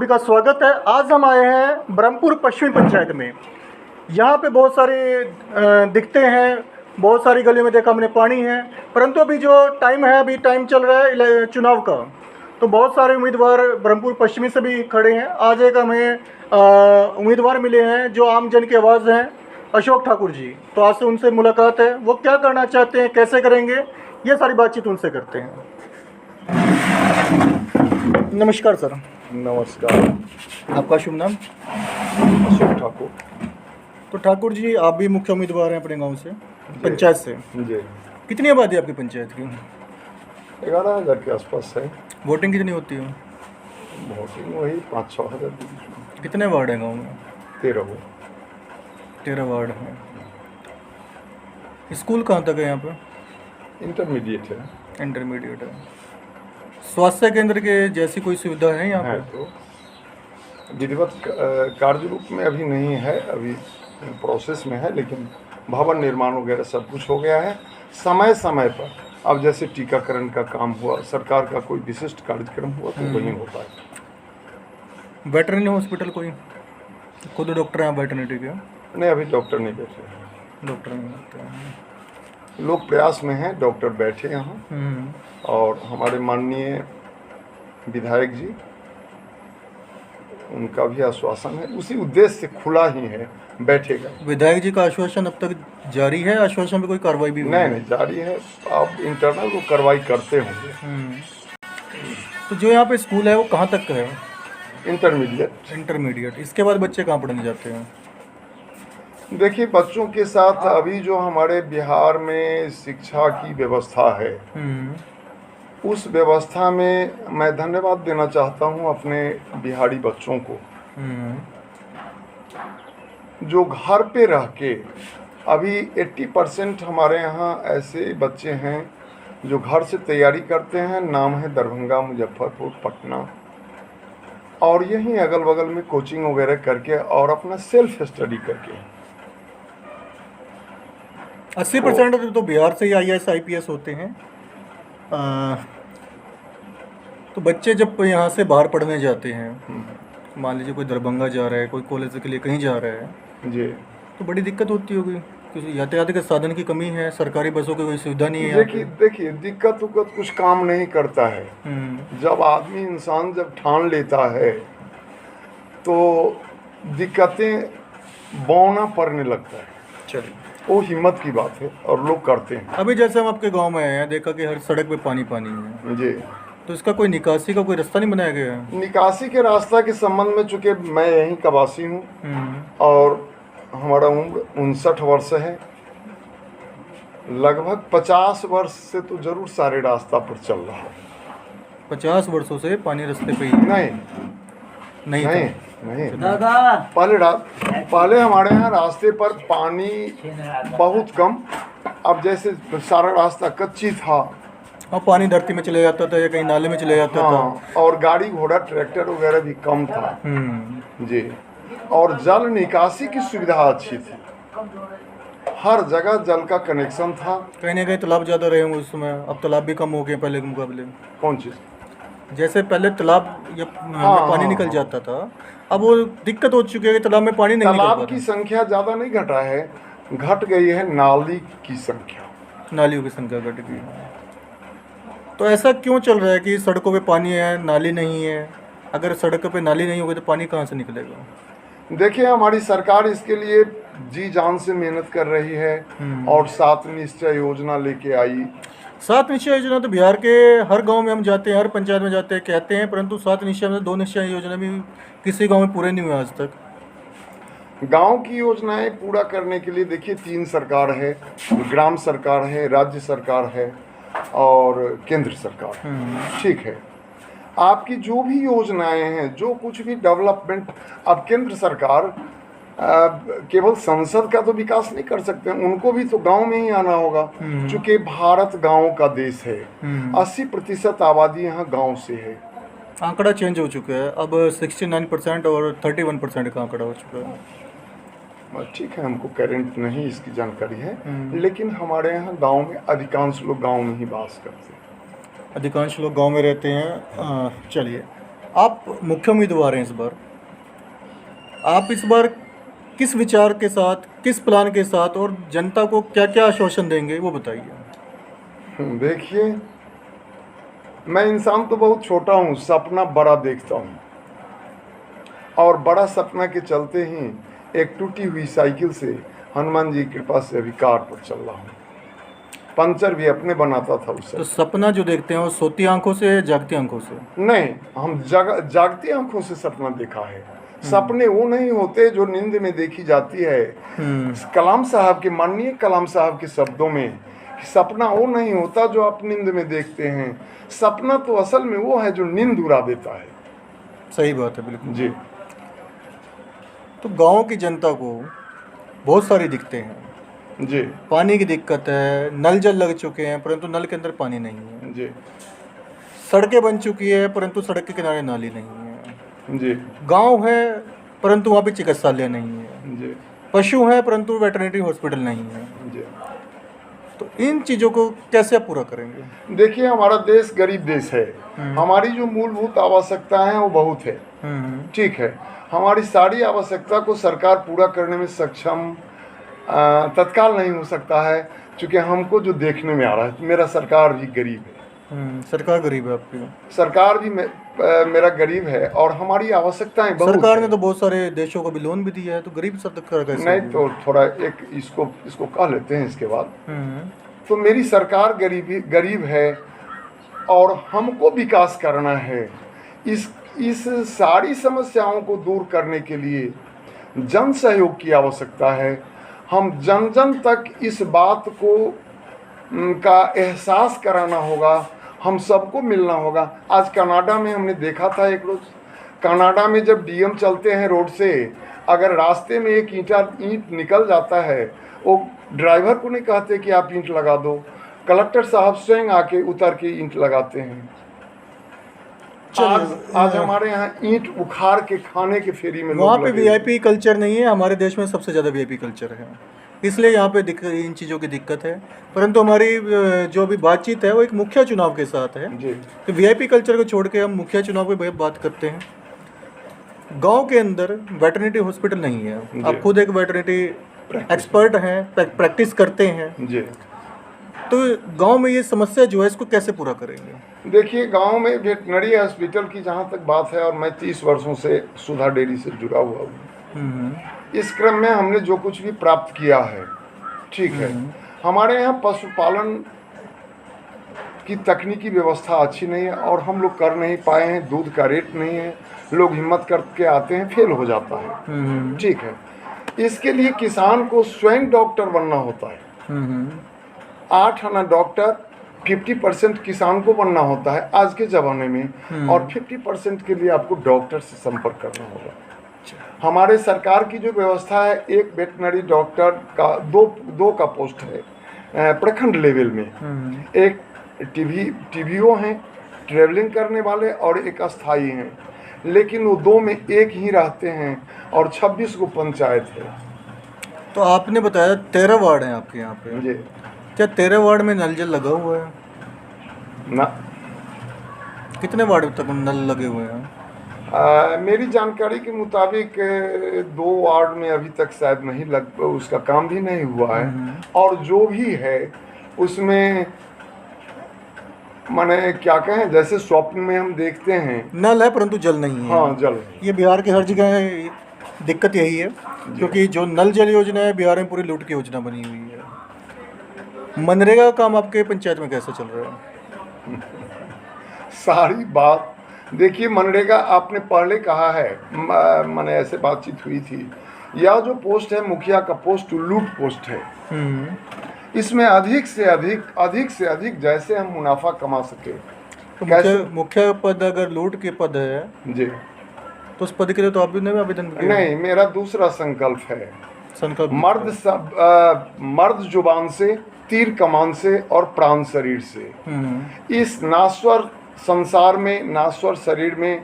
सभी का स्वागत है। आज हम आए हैं ब्रह्मपुर पश्चिमी पंचायत में। यहाँ पे बहुत सारे दिखते हैं, बहुत सारी गलियों में देखा हमने पानी है, परंतु अभी जो टाइम है, अभी टाइम चल रहा है चुनाव का, तो बहुत सारे उम्मीदवार ब्रह्मपुर पश्चिमी से भी खड़े हैं। आज एक हमें उम्मीदवार मिले हैं जो आम जन की आवाज़ हैं, अशोक ठाकुर जी। तो आज से उनसे मुलाकात है, वो क्या करना चाहते हैं, कैसे करेंगे, ये सारी बातचीत उनसे करते हैं। नमस्कार सर। नमस्कार। आपका शुभ नाम? अशोक ठाकुर। तो ठाकुर जी, आप भी मुख्य उम्मीदवार हैं अपने गांव से, पंचायत से। जी। कितनी आबादी है आपकी पंचायत की? 11,000 के आसपास है। वोटिंग कितनी होती है? वोटिंग वही 5-6 हज़ार। कितने वार्ड हैं गांव में? 13 13 वार्ड हैं। स्कूल कहाँ तक है यहाँ पे? इंटरमीडिएट है। इंटरमीडिएट है। स्वास्थ्य केंद्र के जैसी कोई सुविधा है यहाँ पे? तो विधिवत कार्य रूप में अभी नहीं है, अभी प्रोसेस में है, लेकिन भवन निर्माण वगैरह सब कुछ हो गया है समय समय पर। अब जैसे टीकाकरण का काम हुआ, सरकार का कोई विशिष्ट कार्यक्रम हुआ तो वही होता है। वेटरनरी हॉस्पिटल कोई खुद डॉक्टर हैं वेटरनरी के? नहीं, अभी डॉक्टर नहीं बैठे हैं। डॉक्टर नहीं होते हैं। लोग प्रयास में हैं, डॉक्टर बैठे यहाँ। और हमारे माननीय विधायक जी, उनका भी आश्वासन है, उसी उद्देश्य से खुला ही है, बैठेगा। विधायक जी का आश्वासन अब तक जारी है? आश्वासन पे कोई कार्रवाई भी हुई है? नहीं, जारी है। आप इंटरनल वो कार्रवाई करते होंगे। तो जो यहाँ पे स्कूल है वो कहाँ तक का है? इंटरमीडिएट। इंटरमीडिएट। इसके बाद बच्चे कहाँ पढ़ने जाते हैं? देखिए, बच्चों के साथ अभी जो हमारे बिहार में शिक्षा की व्यवस्था है, उस व्यवस्था में मैं धन्यवाद देना चाहता हूं अपने बिहारी बच्चों को, जो घर पे रह के अभी 80% हमारे यहाँ ऐसे बच्चे हैं जो घर से तैयारी करते हैं। नाम है दरभंगा, मुजफ्फरपुर, पटना, और यहीं अगल बगल में कोचिंग वगैरह करके और अपना सेल्फ स्टडी करके 80% तो बिहार से ही IAS IPS होते हैं। तो बच्चे जब यहाँ से बाहर पढ़ने जाते हैं, मान लीजिए कोई दरभंगा जा रहा है, कोई कॉलेज के लिए कहीं जा रहा है जी, तो बड़ी दिक्कत होती होगी, क्योंकि यातायात के साधन की कमी है, सरकारी बसों की कोई सुविधा नहीं है। देखिए दिक्कत उक्कत कुछ काम नहीं करता है। जब आदमी इंसान जब ठान लेता है तो दिक्कतें बौना पड़ने लगता है। चलिए, वो हिम्मत की बात है और लोग करते हैं। अभी जैसे हम आपके गांव में आए हैं, देखा कि हर सड़क पे पानी पानी है जी। तो इसका कोई निकासी का कोई रास्ता नहीं बनाया गया है? निकासी के रास्ता के संबंध में, चूँकि मैं यहीं का वासी हूँ और हमारा उम्र 59 वर्ष है, लगभग 50 वर्ष से तो जरूर सारे रास्ता पर चल रहा है। 50 वर्षों से पानी रास्ते पे ही नहीं नहीं नहीं था? नहीं, पहले हमारे यहाँ रास्ते पर पानी बहुत कम। अब जैसे सारा रास्ता कच्ची था, हाँ, पानी धरती में चले जाता था या कहीं नाले में चले जाता था। और गाड़ी घोड़ा ट्रैक्टर वगैरह भी कम था। जी। और जल निकासी की सुविधा अच्छी थी, हर जगह जल का कनेक्शन था। कहीं ना कहीं तालाब ज़्यादा रहे होंगे उस समय, अब तालाब भी कम हो गए पहले के मुकाबले। कौन चीज़? जैसे पहले तालाब या पानी निकल जाता था, अब वो दिक्कत हो चुकी है कि तालाब में पानी नहीं निकल तालाब पाता। की संख्या ज़्यादा नहीं घटा है, घट गई है नाली की संख्या। नालियों की संख्या घट गई है। तो ऐसा क्यों चल रहा है कि सड़कों पे पानी है, नाली नहीं है? अगर सड़क पे नाली नहीं होगी तो पानी कहाँ से निकलेगा? देखिए, हमारी सरकार इसके लिए जी जान से मेहनत कर रही है और 7 निश्चय योजना लेके आई। 7 निश्चय योजना तो बिहार के हर गांव में हम जाते हैं, हर पंचायत में जाते हैं, कहते हैं, परंतु 7 निश्चय में 2 निश्चय योजना भी किसी गांव में पूरे नहीं हुए आज तक। गांव की योजनाएं पूरा करने के लिए देखिए 3 सरकार है, ग्राम सरकार है, राज्य सरकार है और केंद्र सरकार। ठीक है, आपकी जो भी योजनाएं हैं, जो कुछ भी डेवलपमेंट, अब केंद्र सरकार केवल संसद का तो विकास नहीं कर सकते, उनको भी तो गांव में ही आना होगा। चूंकि भारत गांव का देश है, 80% आबादी यहाँ गांव से है। आंकड़ा चेंज हो चुका है, अब 69% और 31% का आंकड़ा हो चुका है। ठीक है, हमको करेंट नहीं इसकी जानकारी है, लेकिन हमारे यहाँ गांव में अधिकांश लोग गांव में ही वास करते हैं। अधिकांश लोग गांव में रहते हैं। चलिए, आप मुख्य उम्मीदवार हैं इस बार, आप इस बार किस विचार के साथ, किस प्लान के साथ और जनता को क्या क्या आश्वासन देंगे वो बताइए। देखिए, मैं इंसान तो बहुत छोटा हूँ, सपना बड़ा देखता हूँ, और बड़ा सपना के चलते ही एक टूटी हुई साइकिल से हनुमान जी की कृपा से अभी कार पर चल रहा हूँ। पंचर भी अपने बनाता था उससे। तो सपना जो देखते हैं वो सोती आंखों से या जागती आंखों से? नहीं, हम जागती आंखों से सपना देखा है। सपने वो नहीं होते जो नींद में देखी जाती है। कलाम साहब के, माननीय कलाम साहब के शब्दों में, सपना वो नहीं होता जो आप नींद में देखते हैं। सपना तो असल में वो है जो नींद उड़ा देता है। सही बात है, बिल्कुल जी। तो गांव की जनता को बहुत सारी दिक्कतें हैं जी। पानी की दिक्कत है, नल जल लग चुके हैं परंतु नल के अंदर पानी नहीं है। जी। सड़कें बन चुकी है परंतु सड़क के किनारे नाली नहीं है। जी। गांव है परंतु वहाँ पे चिकित्सालय नहीं है। जी। पशु हैं परंतु वेटरनरी हॉस्पिटल नहीं है। जी। तो इन चीज़ों को कैसे आप पूरा करेंगे? देखिए, हमारा देश गरीब देश है। हमारी जो मूलभूत आवश्यकताएं हैं वो बहुत है, ठीक है। हमारी सारी आवश्यकता को सरकार पूरा करने में सक्षम तत्काल नहीं हो सकता है, क्योंकि हमको जो देखने में आ रहा है, मेरा सरकार भी गरीब है। सरकार गरीब है आपकी? सरकार भी मेरा गरीब है, और हमारी आवश्यकताएं बहुत सरकार है। ने तो बहुत सारे देशों को भी लोन भी दिया है, तो गरीब सरकार कैसे? नहीं, तो थोड़ा एक इसको कह लेते हैं इसके बाद। तो मेरी सरकार गरीब है, और हमको विकास करना है। इस सारी समस्याओं को दूर करने के लिए जन सहयोग की आवश्यकता है। हम जन जन तक इस बात को का एहसास कराना होगा, हम सबको मिलना होगा। आज कनाडा में हमने देखा था एक रोज, कनाडा में जब डीएम चलते हैं रोड से, अगर रास्ते में एक ईंट निकल जाता है, वो ड्राइवर को नहीं कहते कि आप ईंट लगा दो, कलेक्टर साहब स्वयं आके उतर के ईंट लगाते हैं। आज हमारे यहाँ ईंट उखाड़ के खाने के फेरी में वहाँ पे वीआईपी कल्चर नहीं है। हमारे देश में सबसे ज़्यादा वीआईपी कल्चर है, इसलिए यहाँ पे इन चीज़ों की दिक्कत है। परंतु हमारी जो भी बातचीत है वो एक मुखिया चुनाव के साथ है जी। तो वीआईपी कल्चर को छोड़ के हम मुखिया चुनाव की बात करते हैं। गांव के अंदर वेटरनरी हॉस्पिटल नहीं है। आप खुद एक वेटरनरी एक्सपर्ट हैं, प्रैक्टिस करते हैं जी। तो गांव में ये समस्या जो है इसको कैसे पूरा करेंगे? देखिए, गांव में वेटनरी हॉस्पिटल की जहाँ तक बात है, और मैं 30 वर्षों से सुधा डेयरी से जुड़ा हुआ हूँ, इस क्रम में हमने जो कुछ भी प्राप्त किया है, ठीक है। हमारे यहाँ पशुपालन की तकनीकी व्यवस्था अच्छी नहीं है, और हम लोग कर नहीं पाए हैं। दूध का रेट नहीं है, लोग हिम्मत करके आते हैं, फेल हो जाता है, ठीक है। इसके लिए किसान को स्वयं डॉक्टर बनना होता है। 8 आना डॉक्टर, 50% किसान को बनना होता है आज के ज़माने में, और 50% के लिए आपको डॉक्टर से संपर्क करना होगा। हमारे सरकार की जो व्यवस्था है, एक वेटनरी डॉक्टर का दो का पोस्ट है प्रखंड लेवल में। एक टीवीओ हैं ट्रेवलिंग करने वाले, और एक अस्थाई हैं, लेकिन वो 2 में एक ही रहते हैं, और 26 को पंचायत है। तो आपने बताया 13 वार्ड हैं आपके यहाँ पे जी। क्या 13 वार्ड में नल जल लगा हुआ है? ना। कितने वार्ड तक नल लगे हुए हैं? मेरी जानकारी के मुताबिक 2 वार्ड में अभी तक शायद नहीं उसका काम भी नहीं हुआ है, और जो भी है उसमें माने क्या कहें, जैसे स्वप्न में हम देखते हैं नल है परंतु जल नहीं है। हाँ, जल। ये बिहार की हर जगह दिक्कत यही है, क्योंकि जो नल जल योजना है बिहार में पूरी लूट की योजना बनी हुई है। मनरेगा का काम आपके पंचायत में कैसा चल रहा है? सारी बात देखिए, मनरेगा आपने पहले कहा है, मैंने ऐसे बातचीत हुई थी, यह जो पोस्ट है मुखिया का पोस्ट लूट पोस्ट है। इसमें अधिक से अधिक जैसे हम मुनाफा कमा सके। तो मुख्य पद अगर लूट के पद है जी, तो उस पद के लिए तो आप भी नहीं आवेदन किया? नहीं, मेरा दूसरा संकल्प है। संकल्प मर्द जुबान से, तीर कमान से, और प्राण शरीर से। इस नाश्वर संसार में, नाश्वर शरीर में,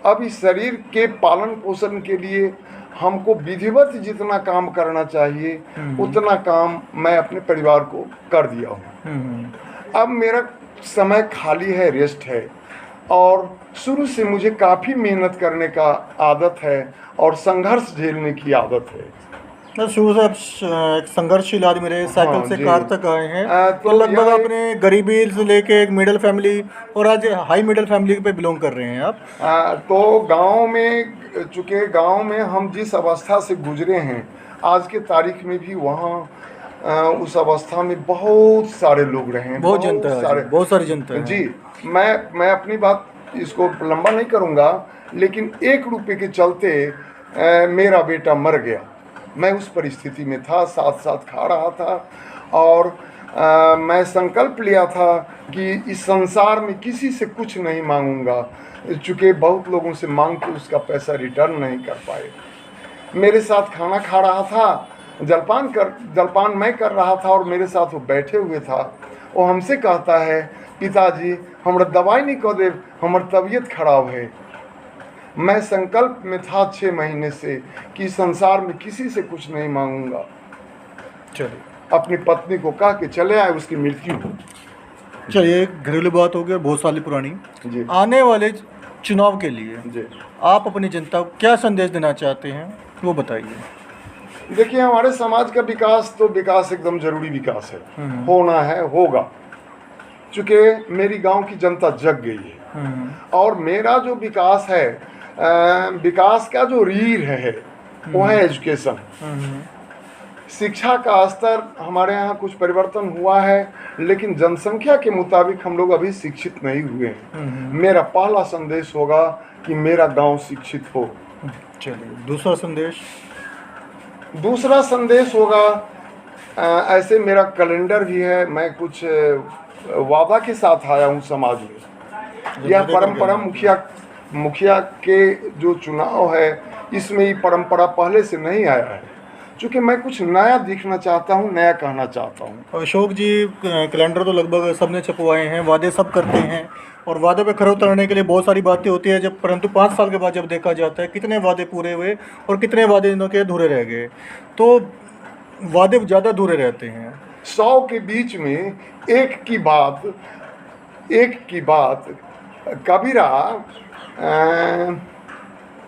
अब इस शरीर के पालन पोषण के लिए हमको विधिवत जितना काम करना चाहिए उतना काम मैं अपने परिवार को कर दिया हूँ। अब मेरा समय खाली है, रेस्ट है, और शुरू से मुझे काफ़ी मेहनत करने का आदत है और संघर्ष झेलने की आदत है। तो शुरू से आप एक संघर्षशील आदमी रहे, साइकिल हाँ से जी। कार तक आए हैं। तो तो लगभग यह आपने गरीबी से लेके एक मिडिल फैमिली और आज हाई मिडिल फैमिली पे बिलोंग कर रहे हैं आप। तो गांव में, चूँकि गांव में हम जिस अवस्था से गुजरे हैं, आज के तारीख में भी वहाँ उस अवस्था में बहुत सारे लोग रहे हैं, बहुत जनता है, सारे, बहुत सारी जनता है। जी। मैं अपनी बात इसको लंबा नहीं करूँगा, लेकिन 1 रुपये के चलते मेरा बेटा मर गया। मैं उस परिस्थिति में था, साथ साथ खा रहा था, और मैं संकल्प लिया था कि इस संसार में किसी से कुछ नहीं मांगूंगा, चूँकि बहुत लोगों से मांग के उसका पैसा रिटर्न नहीं कर पाए। मेरे साथ खाना खा रहा था, जलपान मैं कर रहा था, और मेरे साथ वो बैठे हुए था। वो हमसे कहता है, पिताजी हमरा दवाई नहीं कह दे, हमर तबीयत खराब है। मैं संकल्प में था 6 महीने से कि संसार में किसी से कुछ नहीं मांगूंगा। चलिए, अपनी पत्नी को कह के चले आए, उसकी मृत्यु हो। चलिए, घरेलू बात हो गई, बहुत साल पुरानी। जी आने वाले चुनाव के लिए जी। आप अपनी जनता को क्या संदेश देना चाहते हैं, वो बताइए। देखिए, हमारे समाज का विकास तो विकास एकदम जरूरी विकास है, होना है, होगा। चूँकि मेरी गांव की जनता जग गई है, और मेरा जो विकास है, विकास का जो रीढ़ है वो है एजुकेशन। शिक्षा का स्तर हमारे यहाँ कुछ परिवर्तन हुआ है, लेकिन जनसंख्या के मुताबिक हम लोग अभी शिक्षित नहीं हुए हैं। मेरा पहला संदेश होगा कि मेरा गांव शिक्षित हो। चलिए, दूसरा संदेश होगा, ऐसे मेरा कैलेंडर भी है, मैं कुछ वादा के साथ आया हूँ समाज में। यह परंपरा मुखिया के जो चुनाव है, इसमें ये परंपरा पहले से नहीं आया है। चूँकि मैं कुछ नया दिखना चाहता हूँ, नया कहना चाहता हूँ। अशोक जी, कैलेंडर तो लगभग सबने छपवाए हैं, वादे सब करते हैं, और वादे पे खरे उतरने के लिए बहुत सारी बातें होती है, जब परंतु 5 साल के बाद जब देखा जाता है कितने वादे पूरे हुए और कितने वादे इनके अधूरे रह गए, तो वादे ज़्यादा अधूरे रहते हैं। 100 के बीच में एक की बात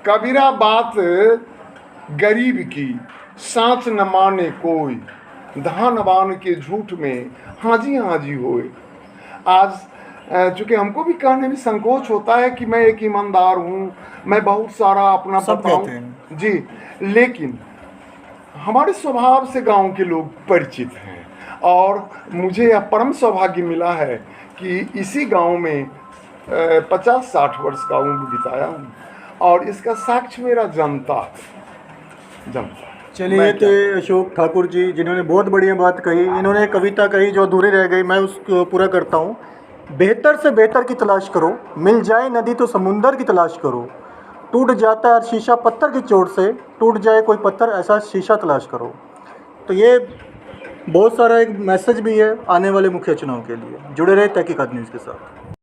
कबीरा बात गरीब की, साँच न माने कोई, धनवान के झूठ में हाजी हाजी होए। आज चूँकि हमको भी कहने में संकोच होता है कि मैं एक ईमानदार हूँ, मैं बहुत सारा अपना बताऊँ जी, लेकिन हमारे स्वभाव से गांव के लोग परिचित हैं, और मुझे यह परम सौभाग्य मिला है कि इसी गांव में 50-60 वर्ष का उम्र बिताया हूँ, और इसका साक्ष्य मेरा जनता। चलिए, तो अशोक ठाकुर जी, जिन्होंने बहुत बढ़िया बात कही, इन्होंने कविता कही जो अधूरी रह गई, मैं उसको पूरा करता हूँ। बेहतर से बेहतर की तलाश करो, मिल जाए नदी तो समुंदर की तलाश करो, टूट जाता है शीशा पत्थर की चोट से, टूट जाए कोई पत्थर ऐसा शीशा तलाश करो। तो ये बहुत सारा एक मैसेज भी है आने वाले मुखिया चुनाव के लिए। जुड़े रहे तहकीकात न्यूज़ के साथ।